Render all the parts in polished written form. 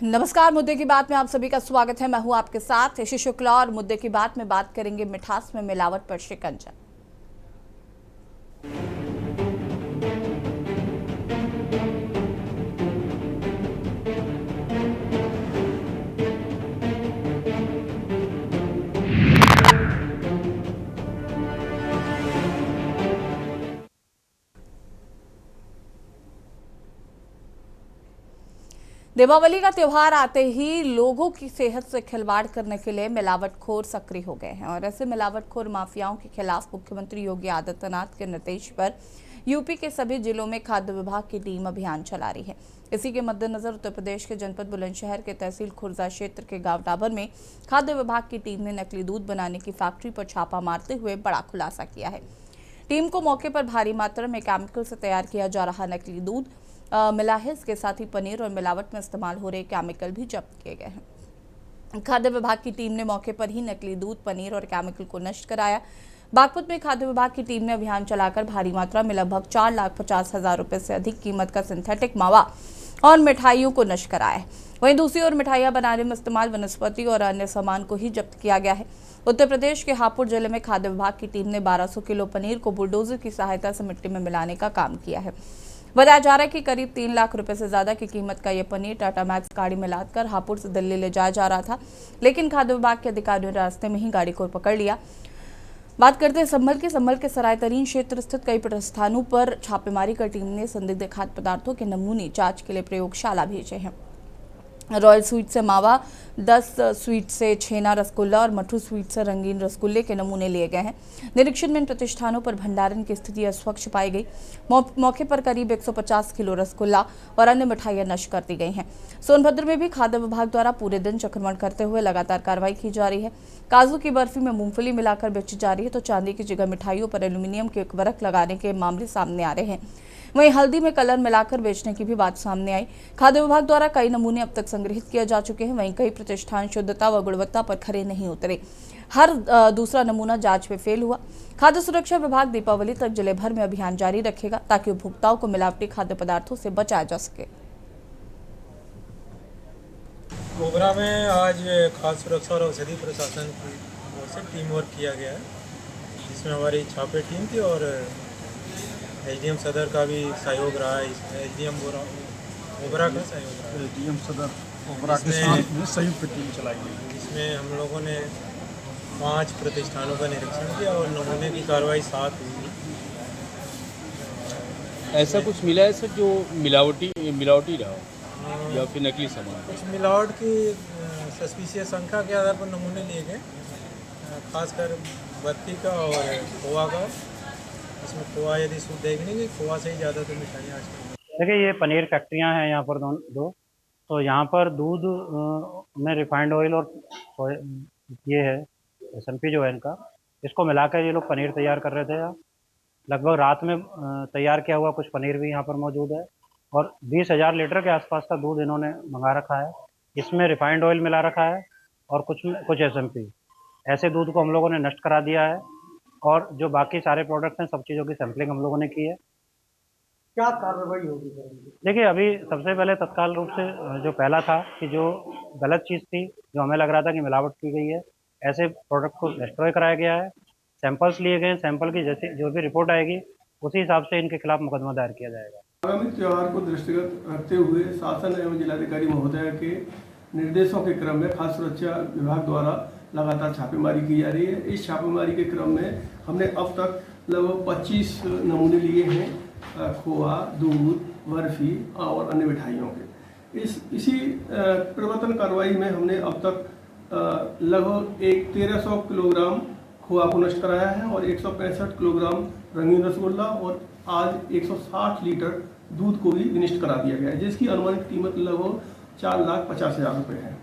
नमस्कार। मुद्दे की बात में आप सभी का स्वागत है। मैं हूं आपके साथ ऋषि शुक्ला और मुद्दे की बात में बात करेंगे मिठास में मिलावट पर शिकंजा। दीपावली का त्योहार आते ही लोगों की सेहत से खिलवाड़ करने के लिए मिलावटखोर सक्रिय हो गए हैं और ऐसे मिलावटखोर माफियाओं के खिलाफ मुख्यमंत्री योगी आदित्यनाथ के निर्देश पर यूपी के सभी जिलों में खाद्य विभाग की टीम अभियान चला रही है। इसी के मद्देनजर उत्तर प्रदेश के जनपद बुलंदशहर के तहसील खुर्जा क्षेत्र के गांव डाबर में खाद्य विभाग की टीम ने नकली दूध बनाने की फैक्ट्री पर छापा मारते हुए बड़ा खुलासा किया है। टीम को मौके पर भारी मात्रा में केमिकल से तैयार किया जा रहा नकली दूध मिला है। इसके साथ ही पनीर और मिलावट में इस्तेमाल हो रहे केमिकल भी जब्त किए गए हैं। खाद्य विभाग की टीम ने मौके पर ही नकली दूध, पनीर और केमिकल को नष्ट कराया। बागपत में खाद्य विभाग की टीम ने अभियान चलाकर भारी मात्रा में लगभग 4,50,000 रुपए से अधिक कीमत का सिंथेटिक मावा और मिठाइयों को नष्ट कराया है। वहीं दूसरी ओर मिठाइयां बनाने में इस्तेमाल वनस्पति और अन्य सामान को ही जब्त किया गया है। उत्तर प्रदेश के हापुड़ जिले में खाद्य विभाग की टीम ने 1200 किलो पनीर को बुलडोजर की सहायता से मिट्टी में मिलाने का काम किया है। बताया जा रहा है कि करीब 3 लाख रुपए से ज्यादा की कीमत का यह पनीर टाटा मैक्स गाड़ी में लादकर हापुड़ से दिल्ली ले जाया जा रहा था, लेकिन खाद्य विभाग के अधिकारियों ने रास्ते में ही गाड़ी को पकड़ लिया। बात करते हैं संभल के सराय तरीन क्षेत्र स्थित कई प्रतिष्ठानों पर छापेमारी कर टीम ने संदिग्ध खाद्य पदार्थों के नमूने जांच के लिए प्रयोगशाला भेजे हैं। रॉयल स्वीट से मावा, 10 स्वीट से छेना रसगुल्ला और मठू स्वीट से रंगीन रसगुल्ले के नमूने लिए गए हैं। निरीक्षण में इन प्रतिष्ठानों पर भंडारण की स्थिति अस्वच्छ पाई गई। मौके पर करीब 150 किलो रसगुल्ला और अन्य मिठाइयां नष्ट कर दी गई हैं। सोनभद्र में भी खाद्य विभाग द्वारा पूरे दिन चक्रमण करते हुए लगातार कार्रवाई की जा रही है। काजू की बर्फी में मूंगफली मिलाकर बेची जा रही है तो चांदी की जगह मिठाइयों पर एल्यूमिनियम के वर्क लगाने के मामले सामने आ रहे हैं। वहीं हल्दी में कलर मिलाकर बेचने की भी बात सामने आई। खाद्य विभाग द्वारा कई नमूने अब तक संग्रहित किए जा चुके हैं। वहीं कई प्रतिष्ठान शुद्धता व गुणवत्ता पर खरे नहीं उतरे। हर दूसरा नमूना जांच में फेल हुआ। खाद्य सुरक्षा विभाग दीपावली तक जिले भर में अभियान जारी रखेगा ताकि उपभोक्ताओं को मिलावटी खाद्य पदार्थों से बचाया जा सके। ओबरा में आज खाद्य सुरक्षा और औषधि प्रशासन की ओर से टीम वर्क किया गया है, जिसमें हमारी छापे टीम थी और एसडीएम सदर का भी सहयोग रहा है। इसमें एसडीएम ओबरा का सहयोग रहा है। एसडीएम सदर ओबरा के साथ में संयुक्त टीम चलाई गई। इसमें हम लोगों ने 5 प्रतिष्ठानों का निरीक्षण किया और नमूने की कार्रवाई 7 हुई। ऐसा कुछ मिला है सर जो मिलावटी रहा या फिर नकली सामान? कुछ मिलावट की सस्पिशियस शंका के आधार पर नमूने लिए गए, खासकर बत्ती का और खोआ का। इसमें खोआ यदि शुद्ध देखेंगे, खोआ से ही ज़्यादा तो मिठाइयाँ आजकल। देखिए, ये पनीर फैक्ट्रियां हैं यहाँ पर दो। तो यहाँ पर दूध में रिफाइंड ऑयल और ये है SMP जो है इनका, इसको मिलाकर ये लोग पनीर तैयार कर रहे थे। लगभग रात में तैयार किया हुआ कुछ पनीर भी यहाँ पर मौजूद है और 20,000 लीटर के आसपास का दूध इन्होंने मंगा रखा है। इसमें रिफाइंड ऑयल मिला रखा है और कुछ SMP। ऐसे दूध को हम लोगों ने नष्ट करा दिया है और जो बाकी सारे प्रोडक्ट्स हैं सब चीज़ों की सैंपलिंग हम लोगों ने की है। क्या कार्रवाई होगी? देखिए, अभी सबसे पहले तत्काल रूप से जो पहला था कि जो गलत चीज़ थी, जो हमें लग रहा था कि मिलावट की गई है, ऐसे प्रोडक्ट को डिस्ट्रॉय कराया गया है। सैंपल्स लिए गए हैं। सैंपल की जैसे जो भी रिपोर्ट आएगी उसी हिसाब से इनके खिलाफ मुकदमा दायर किया जाएगा। आगामी त्यौहार को दृष्टिगत रखते हुए शासन एवं जिलाधिकारी महोदय के निर्देशों के क्रम में खाद्य सुरक्षा विभाग द्वारा लगातार छापेमारी की जा रही है। इस छापेमारी के क्रम में हमने अब तक लगभग 25 नमूने लिए हैं खोआ, दूध, बर्फी और अन्य मिठाइयों के। इसी प्रवर्तन कार्रवाई में हमने अब तक लगभग 1300 किलोग्राम खोआ को नष्ट कराया है और 165 किलोग्राम रंगीन रसगुल्ला और आज 160 लीटर दूध को भी विनिष्ट करा दिया गया है, जिसकी अनुमानित कीमत लगभग 4,50,000 रुपये है।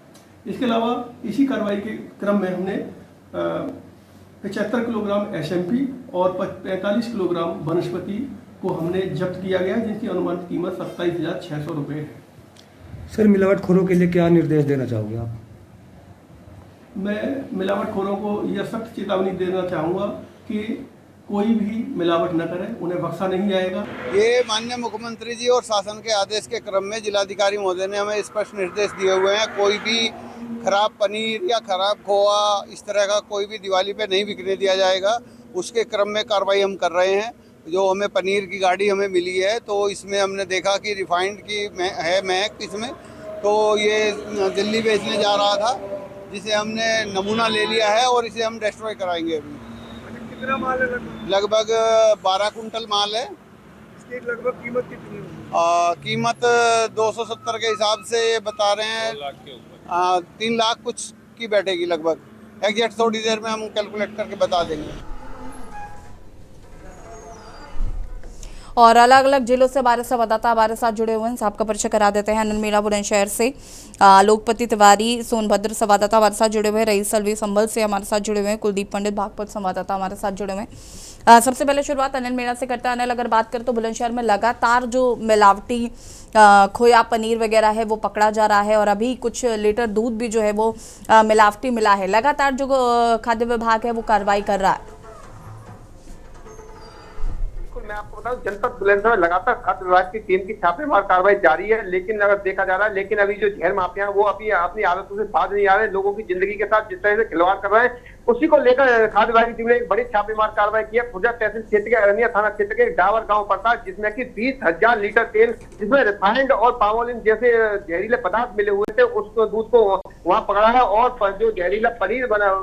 इसके अलावा इसी कार्रवाई के क्रम में हमने 75 किलोग्राम SMP और 45 किलोग्राम वनस्पति को हमने जब्त किया गया है, जिसकी अनुमानित कीमत 27,600 रुपये है। सर, मिलावटखोरों के लिए क्या निर्देश देना चाहोगे आप? मैं मिलावटखोरों को यह सख्त चेतावनी देना चाहूँगा कि कोई भी मिलावट न करे, उन्हें बख्शा नहीं जाएगा। ये माननीय मुख्यमंत्री जी और शासन के आदेश के क्रम में जिलाधिकारी महोदय ने हमें स्पष्ट निर्देश दिए हुए हैं, कोई भी खराब पनीर या खराब खोआ इस तरह का कोई भी दिवाली पे नहीं बिकने दिया जाएगा। उसके क्रम में कार्रवाई हम कर रहे हैं। जो हमें पनीर की गाड़ी हमें मिली है तो इसमें हमने देखा कि रिफाइंड की है महक इसमें, तो ये दिल्ली बेचने जा रहा था, जिसे हमने नमूना ले लिया है और इसे हम डिस्ट्रॉय कराएंगे। अभी कितना माल है? लगभग 12 कुंटल माल है। इसकी लगभग कीमत कितनी होगी? कीमत 270 के हिसाब से ये बता रहे हैं, 3 लाख कुछ की बैठेगी लगभग। एग्जैक्ट थोड़ी देर में हम कैलकुलेट करके बता देंगे। और अलग अलग जिलों से हमारे संवाददाता हमारे साथ जुड़े हुए हैं, साहब का परिचय करा देते हैं। आनंद मीणा बुलंदशहर से लोकपति तिवारी सोनभद्र संवाददाता हमारे साथ जुड़े हुए हैं, रईस अलवी संभल से हमारे साथ जुड़े हुए हैं, कुलदीप पंडित बागपत संवाददाता हमारे साथ जुड़े हुए हैं। सबसे पहले शुरुआत अनिल मीणा से करते हैं। अनिल, अगर बात करें तो बुलंदशहर में लगातार जो मिलावटी खोया पनीर वगैरह है वो पकड़ा जा रहा है और अभी कुछ लीटर दूध भी जो है वो मिलावटी मिला है। लगातार जो खाद्य विभाग है वो कार्रवाई कर रहा है। मैं आपको बताऊं, जनपद बुलंदशहर में लगातार खाद्य विभाग की टीम की छापेमार कार्रवाई जारी है, लेकिन अगर देखा जा रहा है, लेकिन अभी जो जहर माफिया हैं वो अभी अपनी आदतों से बाज नहीं आ रहे। लोगों की जिंदगी के साथ जिस तरह से खिलवाड़ कर रहे हैं, उसी को लेकर खाद्य विभाग की टीम ने एक बड़ी छापेमार कार्रवाई की है। खुर्जा तहसील क्षेत्र के अरनिया थाना क्षेत्र के डावर गांव पड़ता है, जिसमें कि 20,000 लीटर तेल, जिसमें रिफाइंड और पामोलिन जैसे जहरीले पदार्थ मिले हुए थे, उस दूध को वहां पकड़ा है और जो जहरीला पनीर बना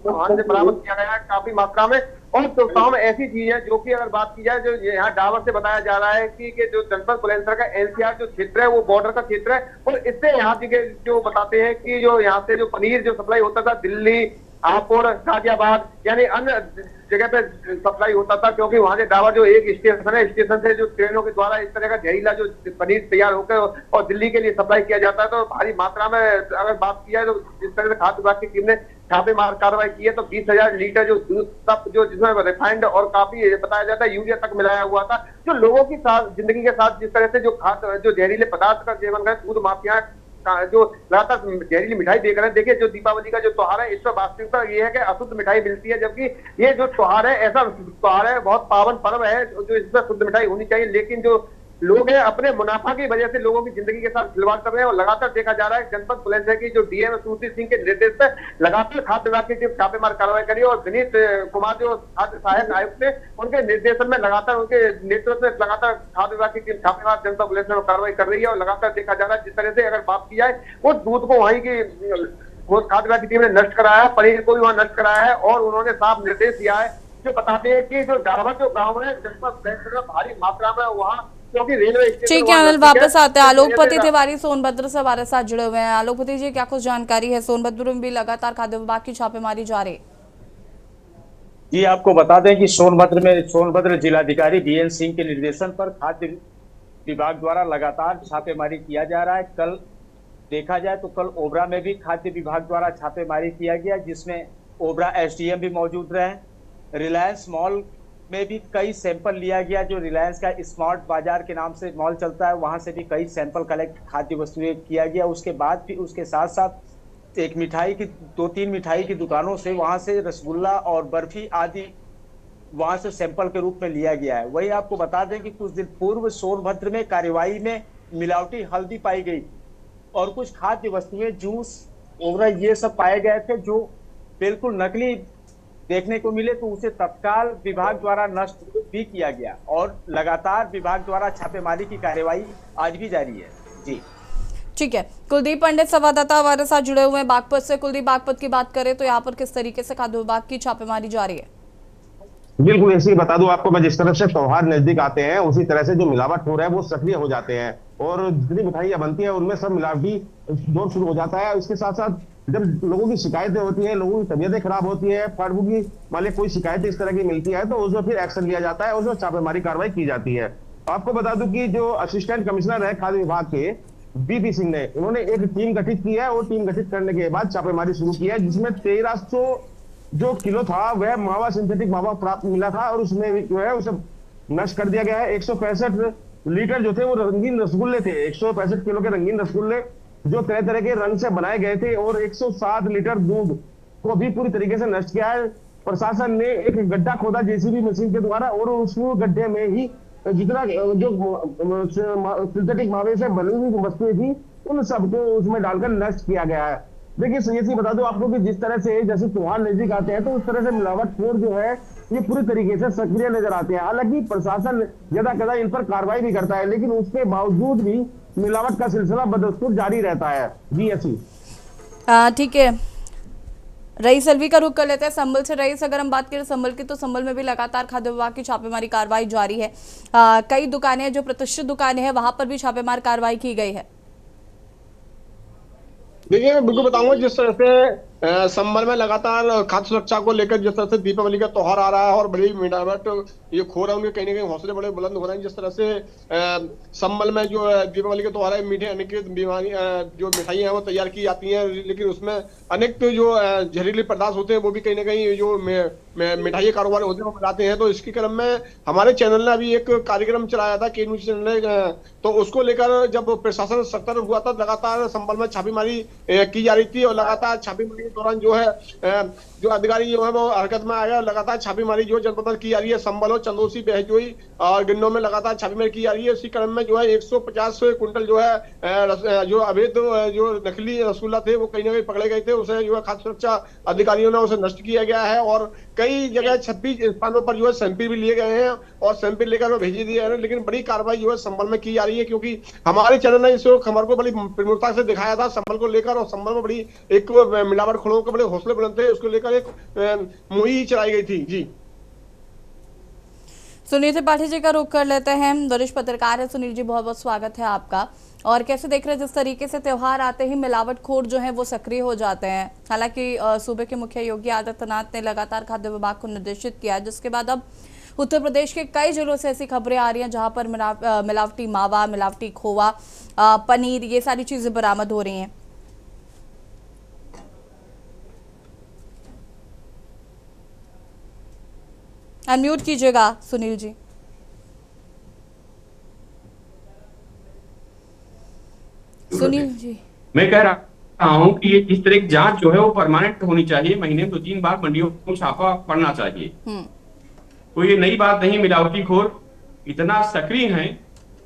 वहां से बरामद किया गया है काफी मात्रा में। और तो ऐसी चीज है जो कि अगर बात की जाए, जो यहाँ डावर से बताया जा रहा है कि जो जनपद बुलंदशहर का एनसीआर जो क्षेत्र है वो बॉर्डर का क्षेत्र है, और इससे यहाँ के जो बताते हैं कि जो यहाँ से जो पनीर जो सप्लाई होता था दिल्ली, हापुड़, गाजियाबाद यानी अन्य जगह पे सप्लाई होता था, क्योंकि वहां से डावर जो एक स्टेशन है, स्टेशन से जो ट्रेनों के द्वारा इस तरह का जहरीला जो पनीर तैयार होकर और दिल्ली के लिए सप्लाई किया जाता है। तो भारी मात्रा में अगर बात की जाए तो जिस तरह से खाद्य विभाग की टीम ने छापेमार कार्रवाई की है, तो 20,000 लीटर जो दूध तक जो जिसमें रिफाइंड और काफी बताया जाता है यूरिया तक मिलाया हुआ था, जो लोगों की साथ जिंदगी के साथ जिस तरह से जो जहरीले पदार्थ का सेवन कर दूध माफिया जो लगातार जहरीली मिठाई देख रहे हैं। देखिए, जो दीपावली का जो त्योहार है, इस पर वास्तविकता ये है कि अशुद्ध मिठाई मिलती है, जबकि ये जो त्योहार है ऐसा त्योहार है, बहुत पावन पर्व है जो इसमें शुद्ध मिठाई होनी चाहिए। लेकिन जो लोग हैं अपने मुनाफा की वजह से लोगों की जिंदगी के साथ खिलवाड़ कर रहे हैं, और लगातार देखा जा रहा है जनपद बुलंदशहर की जो डीएम सुरती सिंह के निर्देश पर लगातार खाद्य विभाग की टीम छापेमार कार्रवाई करी, और विनीत कुमार जो खाद्य सहायक आयुक्त थे उनके निर्देशन में लगातार उनके नेतृत्व में लगातार खाद्य विभाग की टीम छापेमार जनपद बुलंदशहर में कार्रवाई कर रही है। और लगातार देखा जा रहा है जिस तरह से अगर बात की जाए, उस दूध को वहीं की खाद्य विभाग की टीम ने नष्ट कराया है, पनीर को भी वहां नष्ट कराया है, और उन्होंने साफ निर्देश दिया है जो बताते हैं कि जो डावर जो गाँव है जनपद बुलंदशहर में भारी मात्रा में वहाँ, क्योंकि रेलवे ठीक है अनिल, वापस आते हैं। आलोकपति तिवारी सोनभद्र से हमारे साथ जुड़े हुए हैं। आलोकपति जी, क्या कुछ जानकारी है? सोनभद्र में भी लगातार खाद्य विभाग की छापेमारी जारी है। जी, आपको बता दें कि सोनभद्र जिलाधिकारी बीएन सिंह के निर्देशन पर खाद्य विभाग द्वारा लगातार छापेमारी किया जा रहा है। कल देखा जाए तो कल ओबरा में भी खाद्य विभाग द्वारा छापेमारी किया गया, जिसमें ओबरा एसडीएम भी मौजूद रहे। रिलायंस मॉल में भी कई सैंपल लिया गया, जो रिलायंस का स्मार्ट बाजार के नाम से मॉल चलता है, वहां से भी कई सैंपल कलेक्ट खाद्य वस्तुएं किया गया। उसके बाद भी उसके साथ साथ एक मिठाई की 2-3 मिठाई की दुकानों से वहां से रसगुल्ला और बर्फी आदि वहां से सैंपल के रूप में लिया गया है। वही आपको बता दें कि कुछ दिन पूर्व सोनभद्र में कार्यवाही में मिलावटी हल्दी पाई गई और कुछ खाद्य वस्तुएं, जूस वगैरह ये सब पाए गए थे जो बिल्कुल नकली देखने को मिले, तो उसे तत्काल विभाग द्वारा नष्ट भी किया गया और लगातार विभाग द्वारा छापेमारी की कार्यवाही आज भी जारी है। जी ठीक है, कुलदीप पंडित संवाददाता हमारे साथ जुड़े हुए हैं बागपत से। कुलदीप, बागपत की बात करें तो यहाँ पर किस तरीके से खाद्य विभाग की छापेमारी जारी है? बिल्कुल ऐसे ही बता दूं आपको मैं, जिस तरह से त्योहार नजदीक आते हैं उसी तरह से जो मिलावट हो रहा है वो सक्रिय हो जाते हैं, और जितनी मिठाइयां बनती है उनमें सब मिलावटी दौर शुरू हो जाता है। इसके साथ साथ जब लोगों की शिकायतें होती हैं, लोगों की तबीयतें खराब होती है, फाड़फूक की मान ली कोई शिकायत इस तरह की मिलती है, तो उसमें फिर एक्शन लिया जाता है, उसमें छापेमारी कार्रवाई की जाती है। आपको बता दूं कि जो असिस्टेंट कमिश्नर है खाद्य विभाग के बीपी सिंह ने, उन्होंने एक टीम गठित की है, और टीम गठित करने के बाद छापेमारी शुरू की है, जिसमें 1300 जो किलो था वह मावा सिंथेटिक मावा प्राप्त मिला था, और उसमें जो है उसे नष्ट कर दिया गया है। 165 लीटर जो थे वो रंगीन रसगुल्ले थे, 165 किलो के रंगीन रसगुल्ले जो तरह तरह के रंग से बनाए गए थे, और 107 लीटर दूध को भी पूरी तरीके से नष्ट किया है। प्रशासन ने एक गड्ढा खोदा जेसीबी मशीन के द्वारा और उस गड्ढे में ही जितना जो सिंथेटिक मावे से बनी हुई वस्तुएं थी उन सबको उसमें डालकर नष्ट किया गया है। देखिए संजय बता दो आपको कि जिस तरह से जैसे त्योहार नजदीक आते हैं तो उस तरह से मिलावटखोर जो है ये पूरी तरीके से सक्रिय नजर आते हैं। हालांकि प्रशासन ज्यादा कदा इन पर कार्रवाई भी करता है, लेकिन उसके बावजूद भी मिलावट का सिलसिला बदस्तूर जारी रहता है। जी ऐसी ठीक है, रईस अलवी का रुख कर लेते हैं संभल से। रईस, अगर हम बात करें संभल की तो संभल में भी लगातार खाद्य विभाग की छापेमारी कार्रवाई जारी है। कई दुकानें जो प्रतिष्ठित दुकानें हैं वहां पर भी छापेमार कार्रवाई की गई है। देखिए मैं बिल्कुल बताऊंगा, जिस तरह से संभल में लगातार खाद्य सुरक्षा को लेकर जिस तरह से दीपावली का त्योहार आ रहा है और बड़ी मिलावट ये खो रहा है, उनके कहीं ना कहीं हौसले बड़े बुलंद हो रहे हैं। जिस तरह से संभल में जो दीपावली का त्योहार है, मीठे अनेक बीमारी जो मिठाइयाँ हैं वो तैयार की जाती हैं, लेकिन उसमें अनेक जो जहरीले पदार्थ होते हैं वो भी कहीं ना कहीं जो मिठाई कारोबार होते हैं वो बनाते हैं। तो इसके क्रम में हमारे चैनल ने अभी एक कार्यक्रम चलाया था, के न्यूज चैनल ने, तो उसको लेकर जब प्रशासन सख्त हुआ था लगातार संभल में छापेमारी की जा रही थी और लगातार छापेमारी के दौरान जो है जो अधिकारी जो है वो हरकत में आया। लगातार छापेमारी जो जनपद में की जा रही है, संभल, चंदौसी, बहजोई और गिन्नौर में लगातार छापेमारी की जा रही है। इसी क्रम में जो है 150 कुंटल जो है जो अवैध जो नकली रसगुल्ला थे वो कहीं ना कहीं पकड़े गए थे। उसे जो है खाद्य सुरक्षा अधिकारियों ने उसे नष्ट किया गया है और कई जगह 26 स्थानों पर जो है सैंपल भी लिए गए हैं और सैंपल लेकर भेजे दिए हैं। लेकिन बड़ी कार्रवाई जो है संभल में की जा रही है, क्योंकि हमारे चैनल ने इस खबर को बड़ी प्रमुखता से दिखाया था संभल को लेकर, और संभल में बड़ी एक मिलावटखोरों के बड़े हौसले बुलंद थे, उसको लेकर एक मुहिम चलाई गई थी। जी सुनील त्रिपाठी जी का रुख कर लेते हैं, वरिष्ठ पत्रकार है। सुनील जी, बहुत बहुत स्वागत है आपका। और कैसे देख रहे हैं जिस तरीके से त्योहार आते ही मिलावटखोर जो है वो सक्रिय हो जाते हैं? हालांकि सूबे के मुखिया योगी आदित्यनाथ ने लगातार खाद्य विभाग को निर्देशित किया, जिसके बाद अब उत्तर प्रदेश के कई जिलों से ऐसी खबरें आ रही हैं जहां पर मिलावटी मावा, मिलावटी खोवा, पनीर, ये सारी चीजें बरामद हो रही हैं। अनम्यूट कीजिएगा सुनील जी। सुनील जी, मैं कह रहा हूं कि ये इस तरह की जांच जो है वो परमानेंट होनी चाहिए। महीने में 2-3 बार मंडियों को छापा पड़ना चाहिए। तो ये नई बात नहीं, मिलावटीखोर इतना सक्रिय है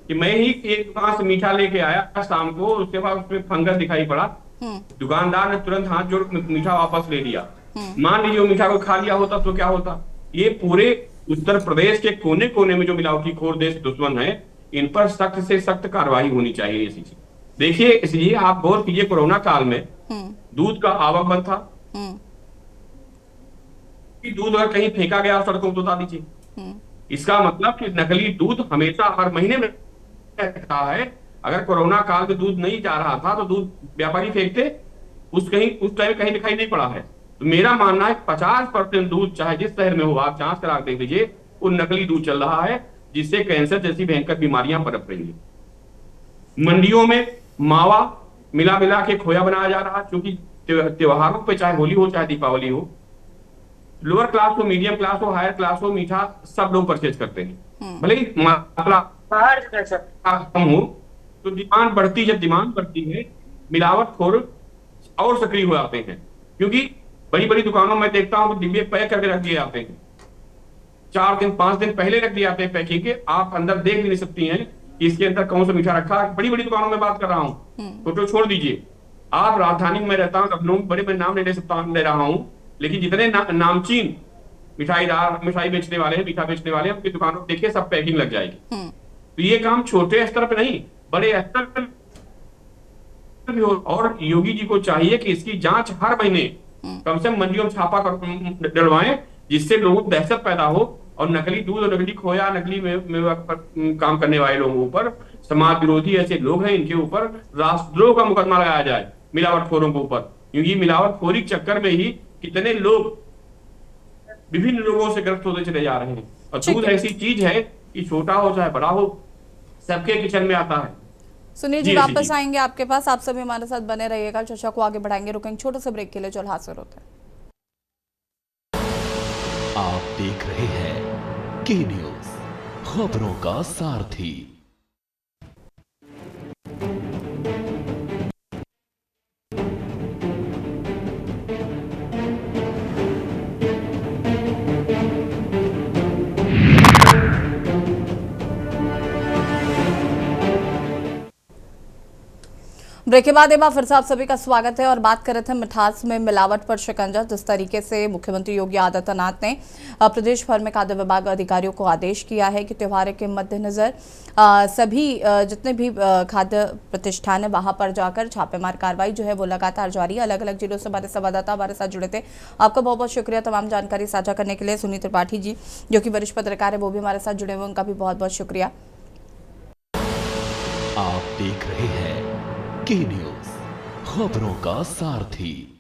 कि मैं ही एक दुकान से मीठा लेके आया शाम को, उसके बाद उसमें फंगस दिखाई पड़ा। दुकानदार ने तुरंत हाथ जोड़ मीठा वापस ले लिया। मान लीजिए मीठा को खा लिया होता तो क्या होता? ये पूरे उत्तर प्रदेश के कोने कोने में जो मिलावटीखोर देश दुश्मन है, इन पर सख्त से सख्त कार्रवाई होनी चाहिए। इसी चीज देखिए, इसलिए आप गौर कीजिए, कोरोना काल में दूध का आवक बंद था। दूध अगर कहीं फेंका गया सड़कों को बता दीजिए। इसका मतलब कि नकली दूध हमेशा हर महीने में रहता है। अगर कोरोना काल में दूध नहीं जा रहा था तो दूध व्यापारी फेंकते, उस टाइम कहीं दिखाई नहीं पड़ा है। तो मेरा मानना है 50% दूध चाहे जिस शहर में हो, आप जांच करा देख लीजिए, वो नकली दूध चल रहा है, जिससे कैंसर जैसी भयंकर बीमारियां पनप रही है। मंडियों में मावा मिला के खोया बनाया जा रहा है, क्योंकि त्योहारों पे चाहे होली हो चाहे दीपावली हो, लोअर क्लास हो, मीडियम क्लास हो, हायर क्लास हो, मीठा सब लोग परचेज करते हैं। भले ही मात्रा कम हो तो डिमांड बढ़ती, जब डिमांड बढ़ती है मिलावटखोर और सक्रिय हो जाते हैं। क्योंकि बड़ी बड़ी दुकानों में देखता हूं डिब्बे पैक करके रख दिए जाते हैं, 4 दिन 5 दिन पहले रख दिए जाते हैं पैकिंग के। आप अंदर देख भी नहीं सकती हैं कि इसके अंदर कौन सा मीठा रखा है। बड़ी बड़ी दुकानों में बात कर रहा हूँ, फोटो छोड़ दीजिए। आप राजधानी में रहता हूँ, लखनऊ में, बड़े बड़े नाम ले रहा हूँ, लेकिन जितने नामचीन मिठाई बेचने वाले हैं, मीठा बेचने वाले हैं, उनकी दुकानों में देखिए सब पैकिंग लग जाएगी। तो ये काम छोटे स्तर पर नहीं, बड़े स्तर पर भी हो। और योगी जी को चाहिए कि इसकी जांच हर महीने कम से कम मंडियों में छापा डलवाएं, जिससे लोगों को दहशत पैदा हो और नकली दूध और नकली खोया, नकली मेवा पर काम करने वाले लोगों पर, समाज विरोधी ऐसे लोग हैं, इनके ऊपर राष्ट्रद्रोह का मुकदमा लगाया जाए, मिलावटखोरों के ऊपर। क्योंकि मिलावटखोरी के चक्कर में ही कितने लोग विभिन्न रोगों से ग्रस्त होते चले जा रहे हैं। और दूध ऐसी चीज है कि छोटा हो चाहे बड़ा हो, सबके किचन में आता है। सुनील जी, वापस आएंगे आपके पास, आप सभी हमारे साथ बने रहिएगा, चर्चा को आगे बढ़ाएंगे। रुकेंगे छोटे से ब्रेक के लिए, जो हाजिर होते हैं। आप देख रहे हैं के न्यूज, खबरों का सारथी। ब्रेक के बाद एक बार फिर से आप सभी का स्वागत है और बात कर रहे थे मिठास में मिलावट पर शिकंजा। जिस तरीके से मुख्यमंत्री योगी आदित्यनाथ ने प्रदेश भर में खाद्य विभाग अधिकारियों को आदेश किया है कि त्योहार के मद्देनजर सभी जितने भी खाद्य प्रतिष्ठान है वहां पर जाकर छापेमार कार्रवाई जो है वो लगातार जारी है। अलग अलग जिलों से हमारे संवाददाता हमारे साथ जुड़े थे। आपका बहुत बहुत शुक्रिया तमाम जानकारी साझा करने के लिए। सुनील त्रिपाठी जी जो कि वरिष्ठ पत्रकार है वो भी हमारे साथ जुड़े हुए, उनका भी बहुत बहुत शुक्रिया। आप देख रहे हैं के न्यूज़, खबरों का सारथी।